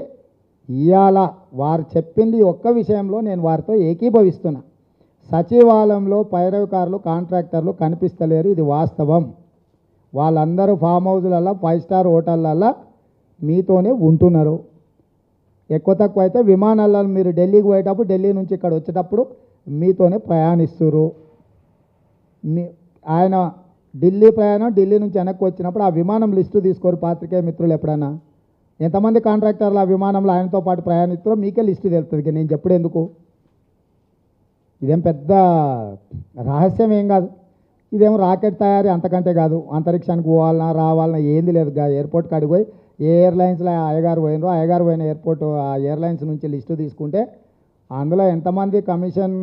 ఇవాళ వారు చెప్పింది ఒక్క విషయంలో నేను వారితో ఏకీభవిస్తున్నా. సచివాలయంలో పైరవికారులు, కాంట్రాక్టర్లు కనిపిస్తలేరు, ఇది వాస్తవం. వాళ్ళందరూ ఫామ్ హౌజులలో, 5 స్టార్ హోటళ్ళల్లో మీతోనే ఉంటున్నారు. ఎక్కువ తక్కువ అయితే విమానాలలో మీరు ఢిల్లీకి పోయేటప్పుడు, ఢిల్లీ నుంచి ఇక్కడ వచ్చేటప్పుడు మీతోనే ప్రయాణిస్తున్నారు. ఆయన ఢిల్లీ ప్రయాణం, ఢిల్లీ నుంచి వెనక్కి వచ్చినప్పుడు ఆ విమానం లిస్టు తీసుకోరు పాత్రికేయ మిత్రులు. ఎప్పుడైనా ఎంతమంది కాంట్రాక్టర్లు ఆ విమానంలో ఆయనతో పాటు ప్రయాణిస్తారో మీకే లిస్టు తెలుస్తుంది. నేను చెప్పడం ఎందుకు? ఇదేం పెద్ద రహస్యం ఏం కాదు. ఇదేమో రాకెట్ తయారీ అంతకంటే కాదు, అంతరిక్షానికి పోవాలన్నా రావాలన్నా ఏంది లేదు. ఎయిర్పోర్ట్ కాడికి పోయి ఏ ఎయిర్లైన్స్లో అయ్యగారు పోయినరో అయ్యగారు పోయిన ఎయిర్పోర్ట్ ఆ ఎయిర్లైన్స్ నుంచి లిస్టు తీసుకుంటే అందులో ఎంతమంది కమిషన్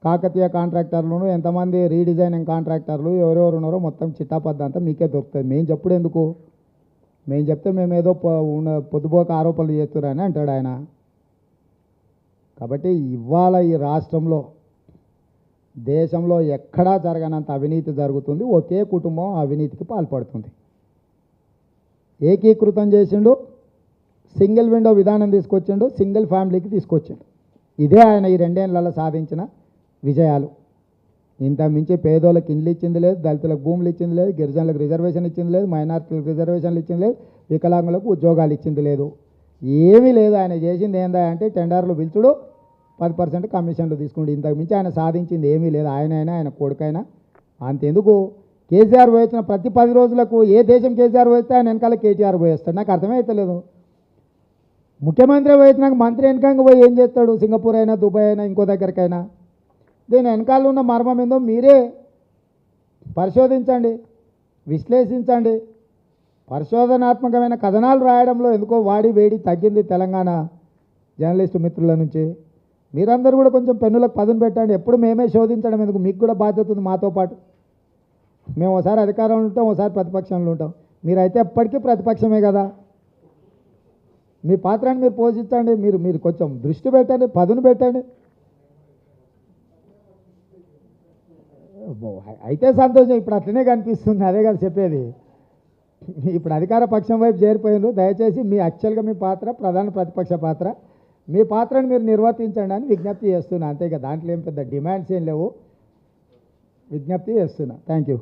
కాకతీయ కాంట్రాక్టర్లను, ఎంతమంది రీడిజైనింగ్ కాంట్రాక్టర్లు ఎవరెవరు ఉన్నారో మొత్తం చిట్టాపద్ద అంతా మీకే దొరుకుతుంది. మేము చెప్పుడు ఎందుకు, మేము చెప్తే మేము ఏదో పొద్దుపోక ఆరోపణలు చేస్తున్నారని అంటాడు ఆయన. కాబట్టి ఇవాళ ఈ రాష్ట్రంలో దేశంలో ఎక్కడా జరగనంత అవినీతి జరుగుతుంది. ఒకే కుటుంబం అవినీతికి పాల్పడుతుంది. ఏకీకృతం చేసిండు, సింగిల్ విండో విధానం తీసుకొచ్చిండు, సింగిల్ ఫ్యామిలీకి తీసుకొచ్చిండు. ఇదే ఆయన ఈ 2 ఏళ్లలో సాధించిన విజయాలు. ఇంత మించి పేదోళ్ళకి ఇండ్లు ఇచ్చింది లేదు, దళితులకు భూములు ఇచ్చింది లేదు, గిరిజనులకు రిజర్వేషన్ ఇచ్చింది లేదు, మైనార్టీలకు రిజర్వేషన్లు ఇచ్చింది లేదు, వికలాంగులకు ఉద్యోగాలు ఇచ్చింది లేదు, ఏమీ లేదు. ఆయన చేసింది ఏందా అంటే టెండర్లు పిలుచుడు, 10% కమిషన్లు తీసుకుంటు. ఇంతకు మించి ఆయన సాధించింది ఏమీ లేదు. ఆయన కొడుకైనా అంతెందుకు. కేసీఆర్ పోయించిన ప్రతి 10 రోజులకు ఏ దేశం కేసీఆర్ పోయిస్తే ఆయన వెనకాల కేటీఆర్ పోయేస్తాడు. నాకు అర్థమవుతలేదు. ముఖ్యమంత్రి పోయించినాక మంత్రి వెనకంగా పోయి ఏం చేస్తాడు? సింగపూర్ అయినా, దుబాయ్ అయినా, ఇంకో దగ్గరికైనా. దీని వెనకాల ఉన్న మర్మం ఏందో మీరే పరిశోధించండి, విశ్లేషించండి. పరిశోధనాత్మకమైన కథనాలు రాయడంలో ఎందుకో వాడి వేడి తగ్గింది తెలంగాణ జర్నలిస్టు మిత్రుల నుంచి. మీరందరూ కూడా కొంచెం పెన్నులకు పదును పెట్టండి. ఎప్పుడు మేమే శోధించడం ఎందుకు? మీకు కూడా బాధ్యత ఉంది మాతో పాటు. మేము ఒకసారి అధికారంలో ఉంటాం, ఒకసారి ప్రతిపక్షంలో ఉంటాం. మీరైతే ఎప్పటికీ ప్రతిపక్షమే కదా. మీ పాత్రని మీరు పోషించండి. మీరు కొంచెం దృష్టి పెట్టండి, పదును పెట్టండి. అయితే సంతోషం. ఇప్పుడు అట్లనే కనిపిస్తుంది. అదే కదా చెప్పేది. ఇప్పుడు అధికార పక్షం వైపు చేరిపోయినారు. దయచేసి మీ యాక్చువల్గా మీ పాత్ర ప్రధాన ప్రతిపక్ష పాత్ర, మీ పాత్రను మీరు నిర్వర్తించండి అని విజ్ఞప్తి చేస్తున్నా. అంతే కదా, దాంట్లో ఏం పెద్ద డిమాండ్స్ ఏం లేవు. విజ్ఞప్తి చేస్తున్నా. Thank you.